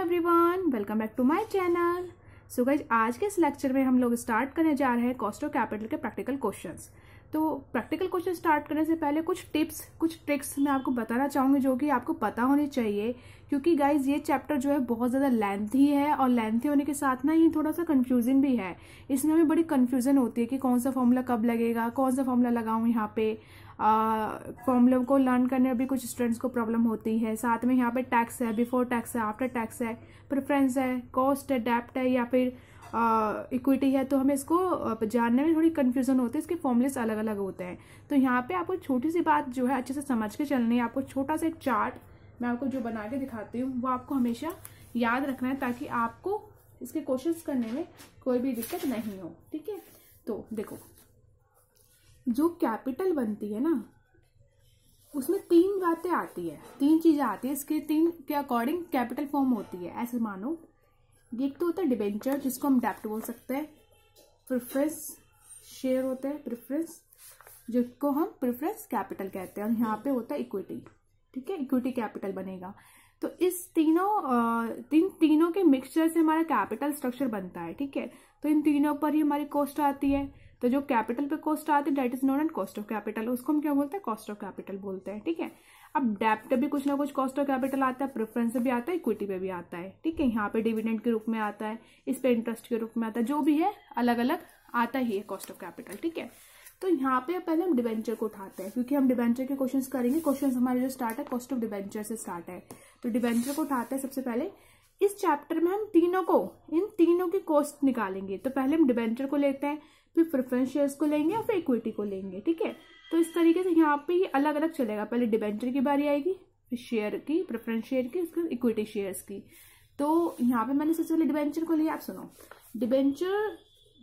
Everyone, welcome back to my channel. So guys, आज के इस लेक्चर में हम लोग स्टार्ट करने जा रहे हैं कॉस्ट ऑफ कैपिटल के प्रैक्टिकल क्वेश्चंस। तो प्रैक्टिकल क्वेश्चन स्टार्ट करने से पहले कुछ टिप्स, कुछ ट्रिक्स मैं आपको बताना चाहूँगी जो कि आपको पता होनी चाहिए, क्योंकि गाइज ये चैप्टर जो है बहुत ज़्यादा लेंथी है और लेंथी होने के साथ ना ये थोड़ा सा कंफ्यूजिंग भी है। इसमें हमें बड़ी कंफ्यूजन होती है कि कौन सा फॉर्मूला कब लगेगा, कौन सा फॉर्मूला लगाऊँ। यहाँ पे फॉर्मूले को लर्न करने में भी कुछ स्टूडेंट्स को प्रॉब्लम होती है। साथ में यहाँ पे टैक्स है, बिफोर टैक्स है, आफ्टर टैक्स है, प्रेफरेंस है, कॉस्ट है, डेप्ट है या फिर इक्विटी है। तो हमें इसको जानने में थोड़ी कंफ्यूजन होती है, इसके फॉर्मूलेस अलग अलग होते हैं। तो यहाँ पे आपको छोटी सी बात जो है अच्छे से समझ के चलनी है। आपको छोटा सा एक चार्ट मैं आपको जो बना के दिखाती हूँ वो आपको हमेशा याद रखना है, ताकि आपको इसके क्वेश्चंस करने में कोई भी दिक्कत नहीं हो। ठीक है, तो देखो, जो कैपिटल बनती है ना उसमें तीन बातें आती है, तीन चीजें आती है। इसके तीन के अकॉर्डिंग कैपिटल फॉर्म होती है। ऐसे मानो, एक तो होता है डिबेंचर जिसको हम डेप्ट बोल सकते हैं, प्रेफरेंस शेयर होता है, प्रेफरेंस जिसको हम प्रेफरेंस कैपिटल कहते हैं, और यहाँ पे होता है इक्विटी। ठीक है, इक्विटी कैपिटल बनेगा। तो इस तीनों के मिक्सचर से हमारा कैपिटल स्ट्रक्चर बनता है। ठीक है, तो इन तीनों पर ही हमारी कॉस्ट आती है। तो जो कैपिटल पे कॉस्ट आती है that is known as cost of capital, उसको हम क्या बोलते हैं, कॉस्ट ऑफ कैपिटल बोलते हैं। ठीक है, अब डेप्ट भी कुछ ना कुछ कॉस्ट ऑफ कैपिटल आता है, प्रेफरेंस से भी आता है, इक्विटी पे भी आता है। ठीक है, यहाँ पे डिविडेंड के रूप में आता है, इस पे इंटरेस्ट के रूप में आता है, जो भी है अलग अलग आता ही है कॉस्ट ऑफ कैपिटल। ठीक है, तो यहाँ पे पहले हम डिबेंचर को उठाते हैं, क्योंकि हम डिबेंचर के क्वेश्चंस करेंगे। क्वेश्चंस हमारे जो स्टार्ट है कॉस्ट ऑफ डिबेंचर से स्टार्ट है। तो डिबेंचर को उठाते हैं सबसे पहले। इस चैप्टर में हम इन तीनों की कॉस्ट निकालेंगे। तो पहले हम डिबेंचर को लेते हैं, फिर प्रेफरेंस शेयर्स को लेंगे और फिर इक्विटी को लेंगे। ठीक है, तो इस तरीके से यहाँ पे ये अलग अलग चलेगा। पहले डिबेंचर की बारी आएगी, फिर शेयर की, प्रेफरेंस शेयर की, उसके बाद इक्विटी शेयर्स की। तो यहाँ पे मैंने सबसे पहले डिबेंचर को लिया। आप सुनो, डिबेंचर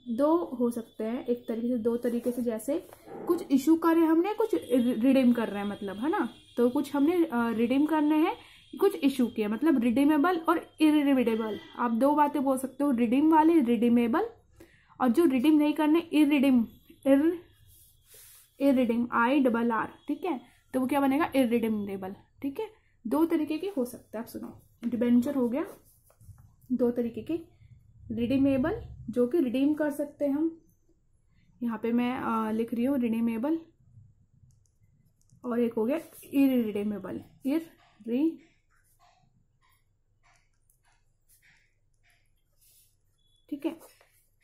दो हो सकते हैं, एक तरीके से, दो तरीके से। जैसे कुछ इशू कर रहे हैं हमने, कुछ रिडीम कर रहे हैं, मतलब है ना। तो कुछ हमने रिडीम करने हैं, कुछ इशू किया, मतलब रिडीमेबल और इरिडीमेबल। आप दो बातें बोल सकते हो, रिडीम वाले रिडीमेबल, और जो रिडीम नहीं करने इरिडीम IRR। ठीक है, तो वो क्या बनेगा, इरिडीमेबल। ठीक है, दो तरीके के हो सकते हैं। आप सुनो, डिबेंचर हो गया दो तरीके के, रिडीमेबल जो कि रिडीम कर सकते हैं हम, यहाँ पे मैं लिख रही हूँ रिडीमेबल, और एक हो गया इरिडीमेबल, ठीक है,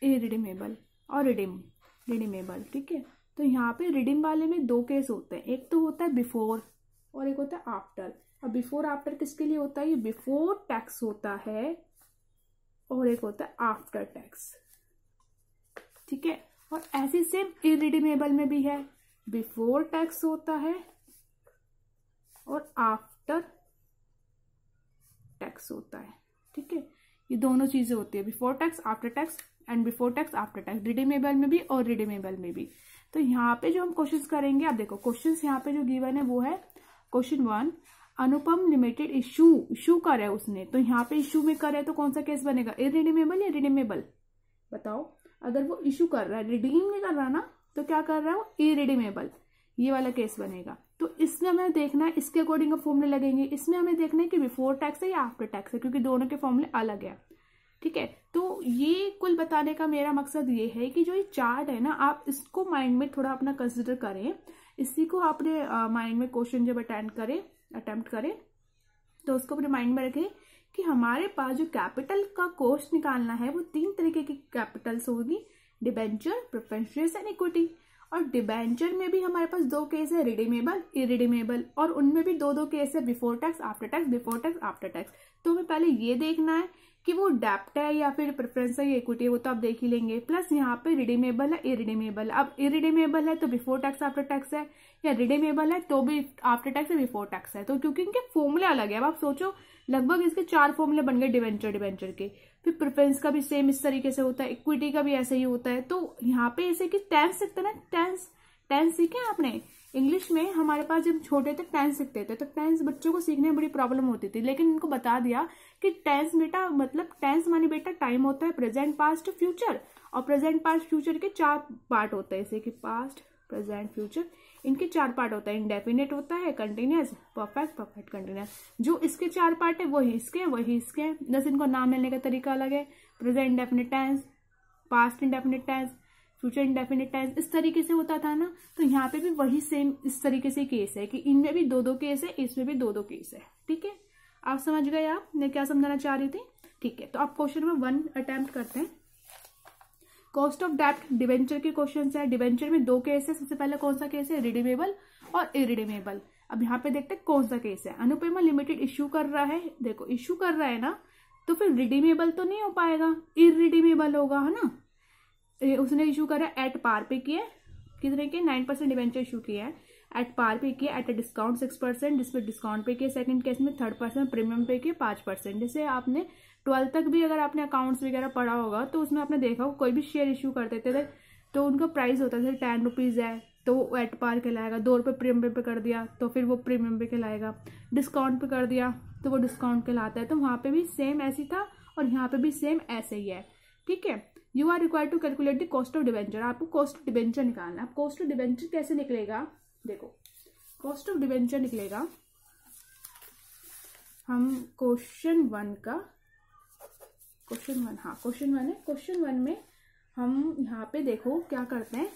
इरिडीमेबल और रिडीमेबल। ठीक है, तो यहाँ पे रिडीम वाले में दो केस होते हैं, एक तो होता है बिफोर और एक होता है आफ्टर। अब बिफोर आफ्टर किसके लिए होता है, ये बिफोर टैक्स होता है, और एक होता है आफ्टर टैक्स। ठीक है, और ऐसी सेम इरिडीमेबल में भी है, बिफोर टैक्स होता है और आफ्टर टैक्स होता है। ठीक है, ये दोनों चीजें होती है, before tax, after tax, and before tax, after tax, redeemable में भी और रिडीमेबल में भी। तो यहाँ पे जो हम क्वेश्चंस करेंगे, आप देखो क्वेश्चंस यहाँ पे जो गिवन है वो है क्वेश्चन 1, अनुपम लिमिटेड इशू कर है उसने। तो यहाँ पे इशू में कर है तो कौन सा केस बनेगा, इरिडीमेबल या रिडीमेबल, बताओ। अगर वो इशू कर रहा है, रिडीम नहीं कर रहा ना, तो क्या कर रहा है वो, इरिडीमेबल, ये वाला केस बनेगा। तो इसमें हमें देखना है, इसके अकॉर्डिंग फॉर्मूले लगेंगे। इसमें हमें देखना है कि बिफोर टैक्स है या आफ्टर टैक्स है, क्योंकि दोनों के फॉर्मूले अलग है। ठीक है, तो ये कुल बताने का मेरा मकसद ये है कि जो ये चार्ट है ना, आप इसको माइंड में थोड़ा अपना कंसिडर करें, इसी को अपने माइंड में क्वेश्चन जब अटेम्प्ट करें तो उसको अपने माइंड में रखें कि हमारे पास जो कैपिटल का कॉस्ट निकालना है वो तीन तरीके की कैपिटल्स होगी, debenture, preference shares and equity. और डिबेंचर में भी हमारे पास दो केस है, रिडीमेबल, इरिडीमेबल, और उनमें भी दो केस है, before tax, after tax, before tax, after tax. तो हमें पहले ये देखना है कि वो डेप्ट है या फिर प्रेफरेंस है या इक्विटी है, वो तो आप देख ही लेंगे। प्लस यहाँ पे रिडीमेबल है, इरिडीमेबल। अब इरिडीमेबल है तो बिफोर टैक्स आफ्टर टैक्स है, या रिडीमेबल है तो भी आफ्टर टैक्स है, बिफोर टैक्स है। तो क्योंकि इनके फॉर्मूले अलग है। अब आप सोचो, लगभग इसके 4 फॉर्मूले बन गए डिबेंचर के। फिर प्रेफरेंस का भी सेम इस तरीके से होता है, इक्विटी का भी ऐसे ही होता है। तो यहाँ पे ऐसे कि टेंस सीखते ना, टेंस सीखे आपने इंग्लिश में। हमारे पास जब छोटे थे टेंस सीखते थे, तो टेंस बच्चों को सीखने में बड़ी प्रॉब्लम होती थी, लेकिन इनको बता दिया कि टेंस बेटा, मतलब टेंस माने बेटा टाइम होता है प्रेजेंट, पास्ट, फ्यूचर, और प्रेजेंट, पास्ट, फ्यूचर के 4 पार्ट होते हैं, जैसे कि पास्ट, प्रेजेंट, फ्यूचर। इनके 4 पार्ट होता है, इंडेफिनिट होता है, कंटिन्यूअस, परफेक्ट, परफेक्ट कंटिन्यूअस। जो इसके 4 पार्ट है वही इसके हैं। जैसे इनको नाम लेने का तरीका अलग है, present indefinite tense, past indefinite tense, future indefinite tense, इस तरीके से होता था ना। तो यहाँ पे भी वही सेम इस तरीके से केस है कि इनमें भी 2-2 केस है, इसमें भी 2-2 केस है। ठीक है, आप समझ गए आप मैं क्या समझाना चाह रही थी। ठीक है, तो आप क्वेश्चन नंबर 1 अटेम्प्ट करते हैं। कॉस्ट ऑफ डेब्ट डिबेंचर के क्वेश्चन है। डिबेंचर में 2 केस है। सबसे पहले कौन सा केस है, रिडीमेबल और इरिडीमेबल। अब यहाँ पे देखते हैं कौन सा केस है। अनुपमा लिमिटेड इश्यू कर रहा है, देखो इश्यू कर रहा है ना, तो फिर रिडीमेबल तो नहीं हो पाएगा, इरिडीमेबल होगा, है ना। उसने इशू करा एट पार पे किया, कितने के 9% डिबेंचर इशू किया है, एट पार पे किया, एट अ डिस्काउंट 6%, जिसपे डिस्काउंट पे किया। सेकंड केस में 3rd% प्रीमियम पे किया 5%। जैसे आपने 12th तक भी अगर आपने अकाउंट्स वगैरह पढ़ा होगा तो उसमें आपने देखा होगा कोई भी शेयर इशू कर देते थे तो उनका प्राइस होता था 10 रुपीज़ है तो वो एट पार कहलाएगा, 2 रुपये प्रीमियम पे कर दिया तो फिर वो प्रीमियम पे कहलाएगा, डिस्काउंट पे कर दिया तो वो डिस्काउंट कहलाता है। तो वहाँ पे भी सेम ऐसी था और यहाँ पे भी सेम ऐसे ही है। ठीक है, you are required to calculate the cost of debenture. आपको कॉस्ट ऑफ डिबेंचर निकालना है। कॉस्ट ऑफ डिबेंचर कैसे निकलेगा, देखो कॉस्ट ऑफ डिबेंचर निकलेगा, हम क्वेश्चन 1 है। क्वेश्चन 1 में हम यहाँ पे देखो क्या करते हैं,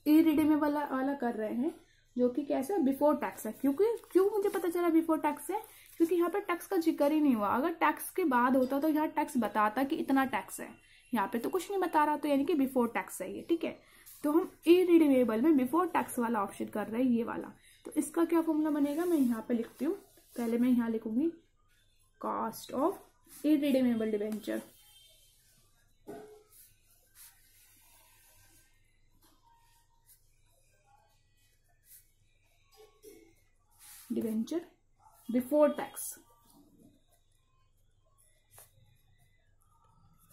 इरिडीमेबल वाला कर रहे हैं जो कि कैसा बिफोर टैक्स है। क्यों मुझे पता चला बिफोर टैक्स है, क्योंकि यहाँ पे टैक्स का जिक्र ही नहीं हुआ। अगर टैक्स के बाद होता तो यहाँ टैक्स बताता कि इतना टैक्स है, यहाँ पे तो कुछ नहीं बता रहा, तो यानी कि बिफोर टैक्स है ये। ठीक है, तो हम इरिडीमेबल में बिफोर टैक्स वाला ऑप्शन कर रहे हैं, ये वाला। तो इसका क्या फॉर्मूला बनेगा, मैं यहाँ पे लिखती हूँ। पहले मैं यहाँ लिखूंगी cost of irredeemable debenture. Debenture before tax,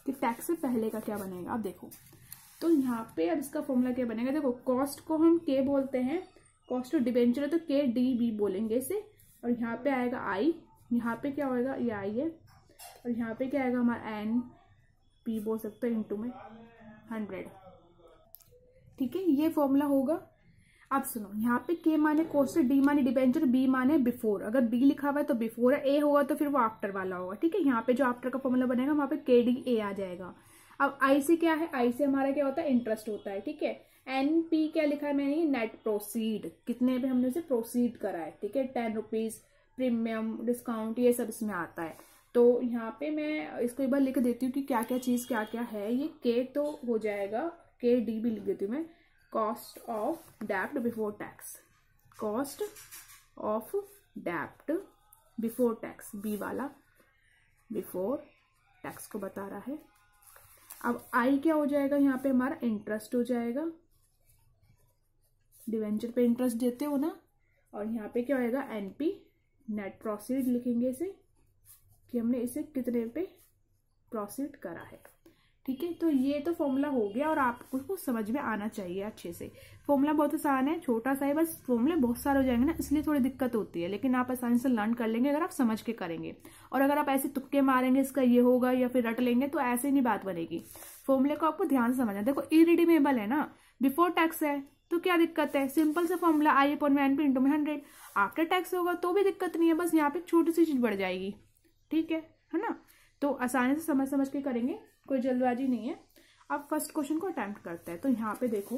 कि टैक्स से पहले का क्या बनेगा। अब देखो तो यहाँ पे अब इसका फॉर्मूला क्या बनेगा, देखो कॉस्ट को हम के बोलते हैं, कॉस्ट ऑफ डिबेंचर है तो के डी बी बोलेंगे इसे, और यहाँ पे आएगा आई, यहाँ पे क्या होएगा ये आई है, और यहाँ पे क्या आएगा हमारा एन पी बोल सकते हैं इंटू में 100। ठीक है, ये फॉर्मूला होगा। अब सुनो, यहाँ पे के माने कॉस्ट, डी माने डिबेंचर, बी माने बिफोर। अगर बी लिखा हुआ है तो बिफोर है, ए होगा तो फिर वो आफ्टर वाला होगा। ठीक है, यहाँ पे जो आफ्टर का फॉर्मूला बनेगा वहाँ पे के डी ए आ जाएगा। अब आई से क्या है, आई से हमारा क्या होता है, इंटरेस्ट होता है। ठीक है, एन पी क्या लिखा है मैंने, नेट प्रोसीड, कितने पे हमने उसे प्रोसीड करा है। ठीक है, 10 रुपीज प्रीमियम डिस्काउंट ये सब इसमें आता है। तो यहाँ पे मैं इसको एक बार लिख देती हूँ कि क्या क्या चीज क्या क्या है। ये के तो हो जाएगा, के डी भी लिख देती हूँ मैं, कॉस्ट ऑफ डेब्ट बिफोर टैक्स, कॉस्ट ऑफ डेब्ट बिफोर टैक्स, बी वाला बिफोर टैक्स को बता रहा है। अब आई क्या हो जाएगा, यहाँ पे हमारा इंटरेस्ट हो जाएगा, डिवेंचर पे इंटरेस्ट देते हो ना, और यहाँ पे क्या होएगा एनपी, नेट प्रोसीड लिखेंगे इसे कि हमने इसे कितने पे प्रोसीड करा है। ठीक है, तो ये तो फॉर्मूला हो गया और आपको उसको समझ में आना चाहिए अच्छे से। फॉर्मूला बहुत आसान है, छोटा सा है, बस फॉर्मूले बहुत सारे हो जाएंगे ना इसलिए थोड़ी दिक्कत होती है, लेकिन आप आसानी से लर्न कर लेंगे अगर आप समझ के करेंगे। और अगर आप ऐसे तुक्के मारेंगे इसका ये होगा या फिर रट लेंगे तो ऐसे नहीं बात बनेगी। फॉर्मूले को आपको ध्यान से समझना। देखो इरिडीमेबल है ना, बिफोर टैक्स है तो क्या दिक्कत है, सिंपल सा फॉर्मूला आई अपॉन में एन पी इंटू में 100। आफ्टर टैक्स होगा तो भी दिक्कत नहीं है, बस यहाँ पे छोटी सी चीज बढ़ जाएगी। ठीक है ना, तो आसानी से समझ के करेंगे, कोई जल्दबाजी नहीं है। अब फर्स्ट क्वेश्चन को अटेम्प्ट करते हैं। तो यहाँ पे देखो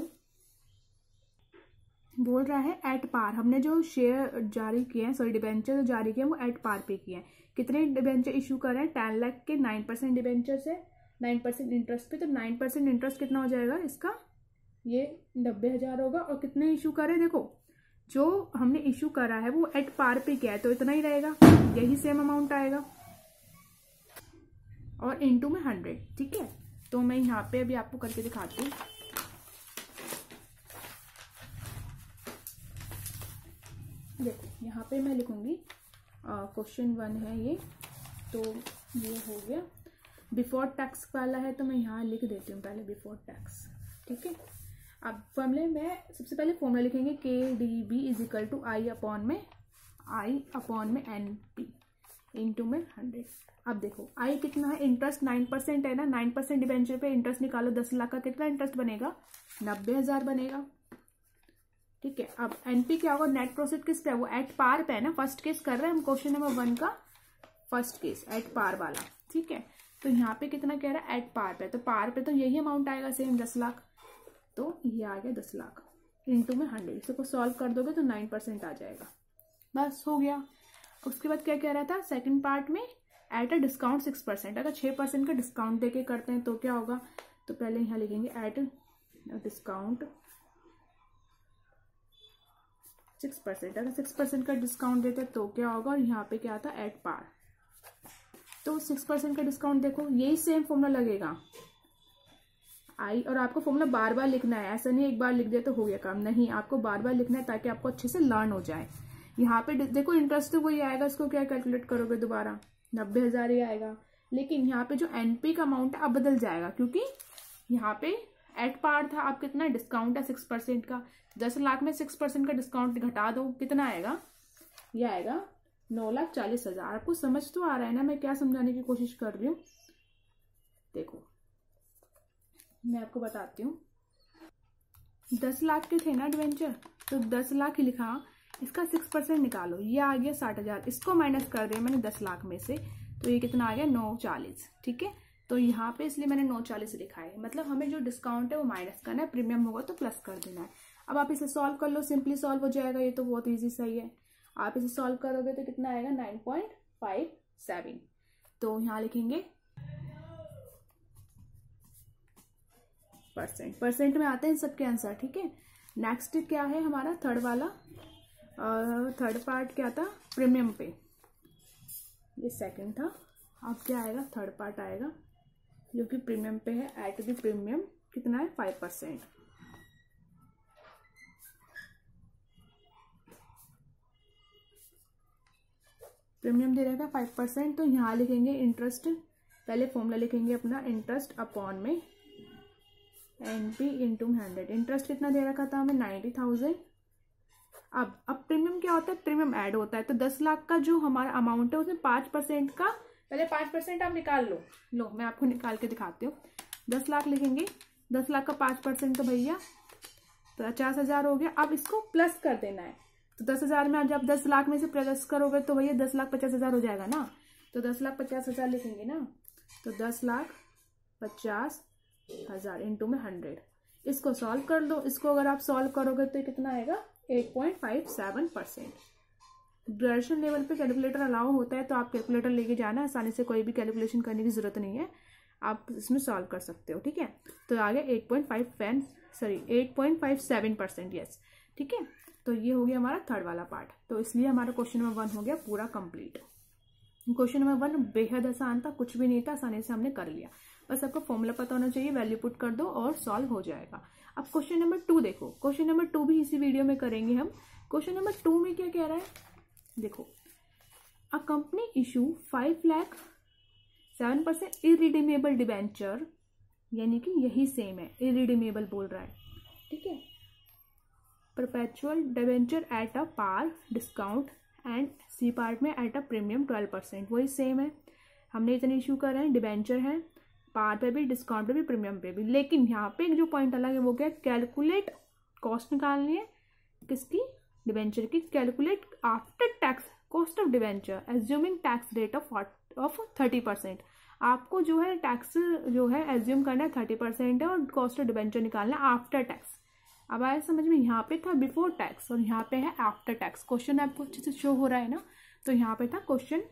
बोल रहा है एट पार, हमने जो शेयर जारी किए हैं, सॉरी डिबेंचर जो जारी किए हैं वो एट पार पे किए हैं। कितने डिबेंचर इशू कर रहे हैं, 10 लाख के 9% डिबेंचर से 9% इंटरेस्ट पे। तो 9% इंटरेस्ट कितना हो जाएगा इसका, ये 90,000 होगा। और कितने इशू करे, देखो जो हमने इशू करा है वो एट पार पे किया है तो इतना ही रहेगा, यही सेम अमाउंट आएगा और इनटू में 100। ठीक है, तो मैं यहाँ पे अभी आपको करके दिखाती हूँ। देखो यहाँ पे मैं लिखूंगी क्वेश्चन 1 है ये, तो ये हो गया। बिफोर टैक्स वाला है तो मैं यहाँ लिख देती हूँ पहले बिफोर टैक्स। ठीक है, अब फॉर्मूले में सबसे पहले फॉर्मूला लिखेंगे K D B is equal to I upon में एन पी इंटू में 100। अब देखो आई कितना है, इंटरेस्ट 9% है ना, 9% डिबेंचर पे इंटरेस्ट निकालो, 10 लाख का कितना इंटरेस्ट बनेगा, 90,000 बनेगा। ठीक है। अब एनपी क्या होगा, नेट प्रॉफिट किस पे है, वो एट पार पे है ना, फर्स्ट केस कर रहे हैं हम क्वेश्चन नंबर 1 का फर्स्ट केस एट पार वाला, ठीक है। तो यहाँ पे कितना कह रहा है, एट पार पे, तो पार पे तो यही अमाउंट आएगा सेम 10 लाख, तो ये आ गया 10 लाख इंटू में 100, इसको सॉल्व कर दोगे तो 9% आ जाएगा, बस हो गया। उसके बाद क्या कह रहा था सेकंड पार्ट में, एट अ डिस्काउंट 6%, अगर 6% का डिस्काउंट देके करते हैं तो क्या होगा, तो पहले यहाँ लिखेंगे एट डिस्काउंट 6%, अगर 6% का डिस्काउंट देते हैं तो क्या होगा, और यहाँ पे क्या था एट पार, तो 6% का डिस्काउंट देखो यही सेम फॉर्मूला लगेगा आई, और आपको फॉर्मूला बार बार लिखना है, ऐसा नहीं एक बार लिख दे तो हो गया काम, नहीं आपको बार बार लिखना है ताकि आपको अच्छे से लर्न हो जाए। यहाँ पे देखो इंटरेस्ट तो वही आएगा, इसको क्या कैलकुलेट करोगे दोबारा 90,000 ही आएगा, लेकिन यहाँ पे जो एनपी का अमाउंट है अब बदल जाएगा, क्योंकि यहाँ पे एट पार था, अब कितना डिस्काउंट है 6% का, 10 लाख में 6% का डिस्काउंट घटा दो, कितना आएगा, यह आएगा 9,40,000। आपको समझ तो आ रहा है ना मैं क्या समझाने की कोशिश कर रही हूँ। देखो मैं आपको बताती हूँ, 10 लाख के थे ना एडवेंचर, तो 10 लाख ही लिखा, इसका 6% निकालो, ये आ गया 60,000, इसको माइनस कर दिया मैंने 10 लाख में से, तो ये कितना आ गया 940, ठीक है। तो यहाँ पे इसलिए मैंने 940 लिखा है, मतलब हमें जो डिस्काउंट है वो माइनस करना है, प्रीमियम होगा तो प्लस कर देना है। अब आप इसे सॉल्व कर लो, सिंपली सॉल्व हो जाएगा, ये तो बहुत ईजी सही है। आप इसे सॉल्व करोगे तो कितना आएगा 9.57, तो यहाँ लिखेंगे परसेंट में आते हैं सबके आंसर, ठीक है। नेक्स्ट क्या है हमारा थर्ड वाला, थर्ड पार्ट क्या था, प्रीमियम पे, ये सेकंड था, अब क्या आएगा थर्ड पार्ट आएगा जो कि प्रीमियम पे है, एट द प्रीमियम कितना है 5%, प्रीमियम दे रहेगा 5%, तो यहाँ लिखेंगे इंटरेस्ट, पहले फॉर्मूला लिखेंगे अपना, इंटरेस्ट अपॉन में एनपी इंटू 100, इंटरेस्ट कितना दे रखा था हमें 90,000। अब प्रीमियम क्या होता है, प्रीमियम ऐड होता है, तो 10 लाख का जो हमारा अमाउंट है उसमें 5% का, पहले 5% आप निकाल लो मैं आपको निकाल के दिखाती हूँ। 10 लाख लिखेंगे, 10 लाख का 5% तो भैया 50,000 हो गया। अब इसको प्लस कर देना है, तो 10,000 में जब 10 लाख में से प्लस करोगे तो भैया 10,50,000 हो जाएगा ना, तो 10,50,000 लिखेंगे ना, तो 10,50,000 इंटू में 100, इसको सॉल्व कर लो। इसको अगर आप सॉल्व करोगे तो कितना आएगा 8.57%। ग्रेजुएशन लेवल पे कैलकुलेटर अलाउ होता है, तो आप कैलकुलेटर लेके जाना, आसानी से कोई भी कैलकुलेशन करने की जरूरत नहीं है, आप इसमें सॉल्व कर सकते हो, ठीक है। तो आ गया 8.57%, यस, ठीक है। तो ये हो गया हमारा थर्ड वाला पार्ट, तो इसलिए हमारा क्वेश्चन नंबर 1 हो गया पूरा कंप्लीट। क्वेश्चन नंबर 1 बेहद आसान था, कुछ भी नहीं था, आसानी से हमने कर लिया, बस आपको फॉर्मूला पता होना चाहिए, वैल्यू पुट कर दो और सॉल्व हो जाएगा। अब क्वेश्चन नंबर 2 देखो, क्वेश्चन नंबर 2 भी इसी वीडियो में करेंगे हम। क्वेश्चन नंबर 2 में क्या कह रहा है, देखो, a company issue 5 lakh 7% irredeemable debenture, यानी कि यही सेम है, इरिडीमेबल बोल रहा है, ठीक है, perpetual debenture at a par discount and C part में एट अ प्रीमियम 12%, वही सेम है। हमने इतने इशू कर रहे हैं, डिबेंचर है, पार पे भी, डिस्काउंट पे भी, प्रीमियम पे भी, लेकिन यहाँ पे एक जो पॉइंट अलग है वो क्या है, कैलकुलेट कॉस्ट निकालनी है किसकी, डिबेंचर की, calculate after tax cost of debenture assuming tax rate of 30%। आपको जो है टैक्स जो है एज्यूम करना है 30% है, और कॉस्ट ऑफ डिबेंचर निकालना है आफ्टर टैक्स। अब आया समझ में, यहाँ पे था बिफोर टैक्स और यहाँ पे है आफ्टर टैक्स। क्वेश्चन आपको अच्छे से शो हो रहा है ना, तो यहाँ पे था क्वेश्चन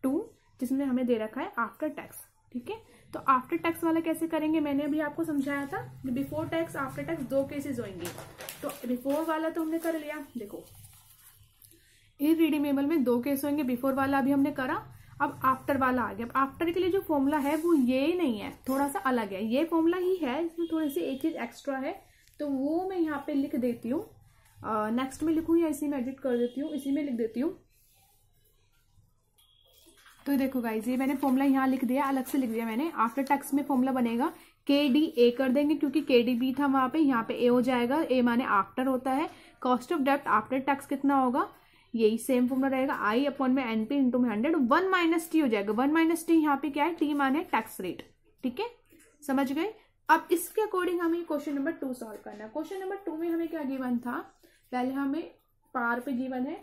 2 जिसमें हमें दे रखा है आफ्टर टैक्स, ठीक है। तो आफ्टर टैक्स वाला कैसे करेंगे, मैंने अभी आपको समझाया था, before tax after tax 2 cases होंगे। तो बिफोर वाला तो हमने कर लिया, देखो इरिडीमेबल में 2 केस होंगे, बिफोर वाला अभी हमने करा, अब आफ्टर वाला आ गया। अब आफ्टर के लिए जो फॉर्मूला है वो ये नहीं है, थोड़ा सा अलग है, ये फॉर्मूला ही है, इसमें थोड़ी सी एक चीज एक्स्ट्रा है, तो वो मैं यहाँ पे लिख देती हूँ, नेक्स्ट में लिखूँ या इसी में एडिट कर देती हूँ, इसी में लिख देती हूँ। तो देखो गाइज, ये मैंने फॉर्मूला यहाँ लिख दिया, अलग से लिख दिया मैंने। आफ्टर टैक्स में फॉर्मूला बनेगा KDA कर देंगे, क्योंकि KDB था वहां पे, यहाँ पे A हो जाएगा, A माने आफ्टर होता है। कॉस्ट ऑफ डेब्ट आफ्टर टैक्स कितना होगा, यही सेम फॉर्मूला रहेगा, I अपॉन में NP इंटू में 100, 1 माइनस टी हो जाएगा। 1 माइनस टी यहाँ पे क्या है, T माने टैक्स रेट, ठीक है, समझ गए। अब इसके अकॉर्डिंग हमें क्वेश्चन नंबर 2 सॉल्व करना है। क्वेश्चन नंबर 2 में हमें क्या गिवन था, पहले हमें पार पे गिवन है,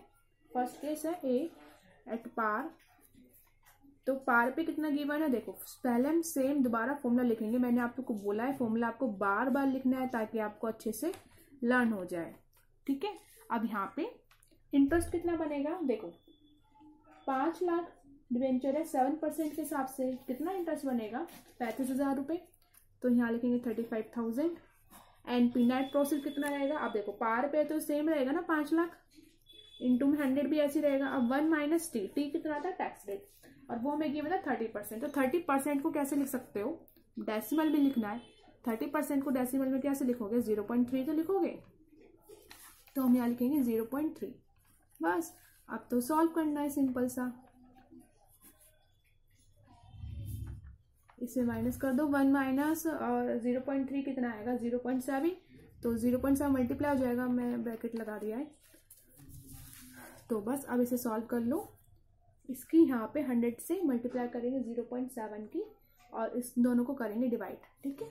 फर्स्ट केस है ए एट पार। तो पार पे कितना गिवन है देखो, पहले हम सेम दोबारा फॉर्मूला लिखेंगे। मैंने आपको बोला है फॉर्मूला आपको बार बार लिखना है ताकि आपको अच्छे से लर्न हो जाए, ठीक है। अब यहाँ पे इंटरेस्ट कितना बनेगा देखो, 5 लाख डिवेंचर है, 7% के हिसाब से कितना इंटरेस्ट बनेगा 35,000 रुपये। तो यहाँ लिखेंगे 35,000। एनपी नेट प्रॉफिट कितना रहेगा, अब देखो पार पे तो सेम रहेगा ना 5 लाख, इंटू में 100 भी ऐसे रहेगा। अब 1 माइनस टी, टी कितना था टैक्स रेट, और वो हमें गिवन है 30%। तो 30% को कैसे लिख सकते हो, डेसिमल भी लिखना है। 30% को डेसिमल में कैसे लिखोगे, 0.3 तो लिखोगे। तो हम यहाँ लिखेंगे 0.3 बस। अब तो सॉल्व करना है सिंपल सा, इसे माइनस कर दो। 1 माइनस 0.3 कितना आएगा 0.7। तो 0.7 मल्टीप्लाई हो जाएगा, मैं ब्रैकेट लगा दिया है। तो बस अब इसे सॉल्व कर लो। इसकी यहाँ पे 100 से मल्टीप्लाई करेंगे 0.7 की, और इस दोनों को करेंगे डिवाइड, ठीक है।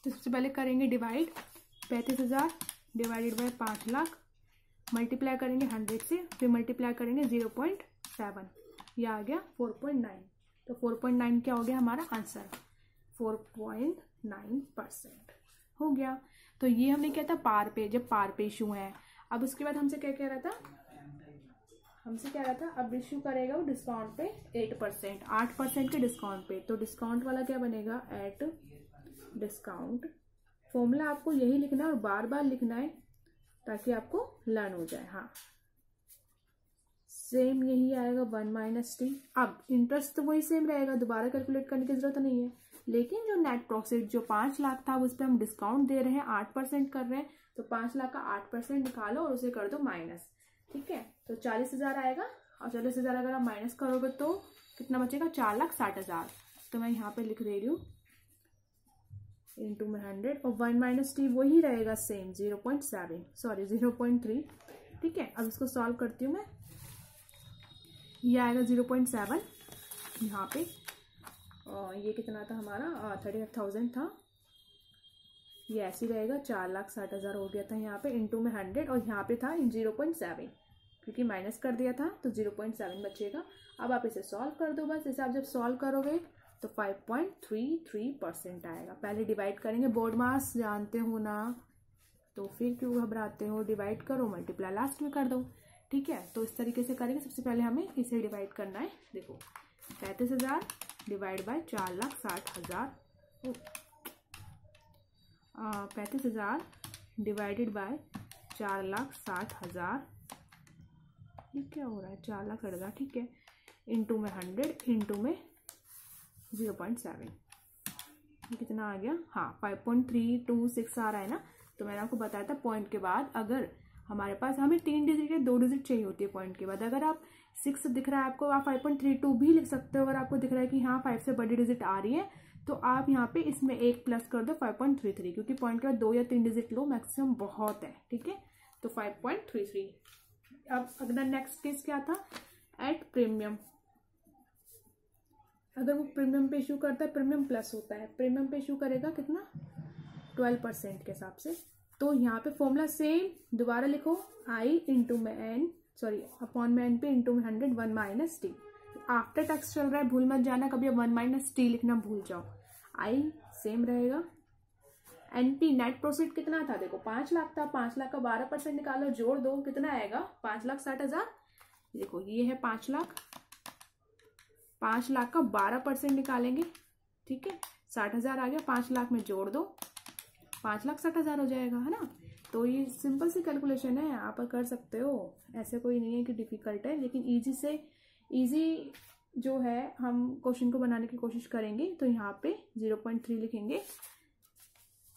तो सबसे पहले करेंगे divide, 35,000 divided by 5 lakh, multiply करेंगे 100 से, फिर मल्टीप्लाई करेंगे 0.7, यह आ गया 4.9। तो 4.9 क्या हो गया हमारा आंसर, 4.9% हो गया। तो ये हमने किया था पार पे, जब पार पे इशू है। अब उसके बाद हमसे क्या कह रहा था, हमसे कह रहा था अब इशू करेगा वो डिस्काउंट पे 8%, 8% के डिस्काउंट पे। तो डिस्काउंट वाला क्या बनेगा, एट डिस्काउंट। फॉर्मूला आपको यही लिखना है और बार बार लिखना है ताकि आपको लर्न हो जाए। हाँ सेम यही आएगा 1 माइनस टी। अब इंटरेस्ट तो वही सेम रहेगा, दोबारा कैलकुलेट करने की जरूरत नहीं है। लेकिन जो नेट प्रॉफिट जो 5 लाख था उस पर हम डिस्काउंट दे रहे हैं, 8% कर रहे हैं। तो 5 लाख का 8% निकालो और उसे कर दो माइनस, ठीक है। तो 40,000 आएगा, और 40,000 अगर आप माइनस करोगे तो कितना बचेगा, 4,60,000। तो मैं यहाँ पे लिख दे रही हूँ इंटू में 100, और 1 माइनस टी वही रहेगा सेम 0.3, ठीक है। अब इसको सॉल्व करती हूँ मैं, ये आएगा 0.7 यहाँ पे, और ये कितना था हमारा 35,000 था, ये ऐसे रहेगा 4,60,000 हो गया था यहाँ पे, इंटू में 100, और यहाँ पे था 0.7 क्योंकि माइनस कर दिया था तो 0.7 बचेगा। अब आप इसे सॉल्व कर दो बस। इसे आप जब सॉल्व करोगे तो 5.33% आएगा। पहले डिवाइड करेंगे, बोर्ड मास जानते हो ना, तो फिर क्यों घबराते हो, डिवाइड करो मल्टीप्लाई लास्ट में कर दो, ठीक है। तो इस तरीके से करेंगे। सबसे पहले हमें इसे डिवाइड करना है, देखो 35,000 डिवाइड बाय 4,60,000, 35,000 डिवाइडेड बाय 4,60,000, ये क्या हो रहा है 4,60,000, ठीक है, इंटू में 100 इंटू में 0.7, ये कितना आ गया, हाँ 5.326 आ रहा है ना। तो मैंने आपको बताया था पॉइंट के बाद अगर हमारे पास, हमें 3 डिजिट या 2 डिजिट चाहिए होती है पॉइंट के बाद। अगर आप 6 दिख रहा है आपको, आप 5.32 भी लिख सकते हो। अगर आपको दिख रहा है कि हाँ 5 से बड़ी डिजिट आ रही है तो आप यहाँ पे इसमें 1 प्लस कर दो 5.33, क्योंकि पॉइंट के बाद 2 या 3 डिजिट लो मैक्सिमम बहुत है, ठीक है। तो 5.33। अब अगला नेक्स्ट केस क्या था, एट प्रीमियम। अगर वो प्रीमियम पे इशू करता है, प्रीमियम प्लस होता है, प्रीमियम पे इशू करेगा कितना 12% के हिसाब से। तो यहाँ पे फॉर्मूला सेम दोबारा लिखो, आई इंटू में एन, सॉरी अपॉन में एन पे इंटू में 100, 1 माइनस टी। आफ्टर टैक्स चल रहा है, भूल मत जाना कभी 1 माइनस टी लिखना भूल जाओ। आई सेम रहेगा। एनपी नेट प्रॉफिट कितना था देखो 5 लाख था, 5 लाख का 12% निकालो, जोड़ दो, कितना आएगा 5,60,000। देखो ये है 5 लाख, 5 लाख का 12% निकालेंगे, ठीक है 60,000 आ गया, 5 लाख में जोड़ दो 5,60,000 हो जाएगा, है ना। तो ये सिंपल सी कैलकुलेशन है, आप कर सकते हो, ऐसे कोई नहीं है कि डिफिकल्ट है। लेकिन इजी से इजी जो है हम क्वेश्चन को बनाने की कोशिश करेंगे। तो यहाँ पे 0.3 लिखेंगे।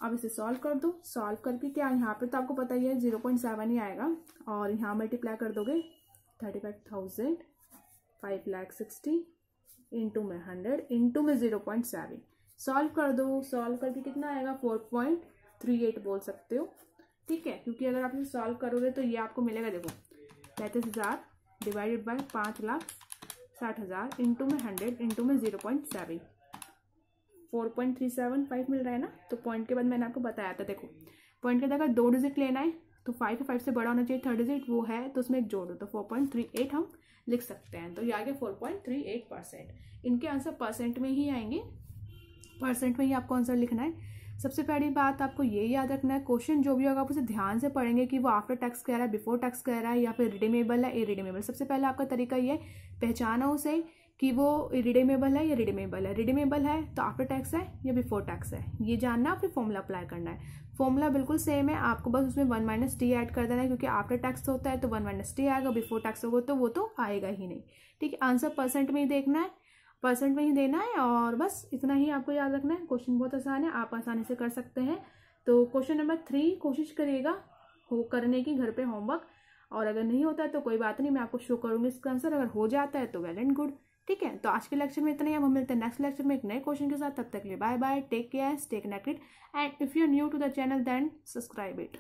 अब इसे सॉल्व कर दो, सॉल्व करके क्या, यहाँ पे तो आपको पता ही है 0.7 ही आएगा, और यहाँ मल्टीप्लाई कर दोगे 35,000 5,60,000 इंटू में 100 इंटू में 0.7, सॉल्व कर दो। सॉल्व करके कितना आएगा 4.38 बोल सकते हो, ठीक है। क्योंकि अगर आप इसे सॉल्व करोगे तो ये आपको मिलेगा, देखो 35,000 डिवाइडेड बाय 5,60,000 इंटू में 100 इंटू में 0.7, 4.375 मिल रहा है ना। तो पॉइंट के बाद मैंने आपको बताया था, देखो पॉइंट के बाद अगर 2 डिजिट लेना है तो 5 5 से बड़ा होना चाहिए थर्ड डिजिट, वो है तो उसमें एक जोड़ दो, तो 4.38 हम लिख सकते हैं। तो ये आ गया 4.38%। इनके आंसर परसेंट में ही आएंगे, परसेंट में ही आपको आंसर लिखना है। सबसे पहली बात आपको ये याद रखना है, क्वेश्चन जो भी होगा आप उसे ध्यान से पढ़ेंगे कि वो आफ्टर टैक्स कह रहा है, बिफोर टैक्स कह रहा है, या फिर रिडीमेबल है, इरिडीमेबल। सबसे पहले आपका तरीका ये पहचाना उसे कि वो इरिडीमेबल है या रिडीमेबल है। रिडीमेबल है तो आफ्टर टैक्स है या बिफोर टैक्स है, ये जानना, फिर फॉर्मूला अप्लाई करना है। फॉर्मूला बिल्कुल सेम है, आपको बस उसमें 1 - t ऐड कर देना है, क्योंकि आफ्टर टैक्स होता है तो 1 - t आएगा, बिफोर टैक्स होगा तो वो तो आएगा ही नहीं। ठीक है, आंसर परसेंट में ही देखना है, परसेंट में ही देना है, और बस इतना ही आपको याद रखना है। क्वेश्चन बहुत आसान है, आप आसानी से कर सकते हैं। तो क्वेश्चन नंबर 3 कोशिश करिएगा हो करने की घर पे होमवर्क, और अगर नहीं होता है तो कोई बात नहीं, मैं आपको शो करूंगी इसका आंसर। अगर हो जाता है तो वेल एंड गुड। ठीक है, तो आज के लेक्चर में इतना ही, हम मिलते हैं नेक्स्ट लेक्चर में एक नए क्वेश्चन के साथ। तब तक के लिए bye bye, take care, stay connected, and if you are new to the channel then subscribe it.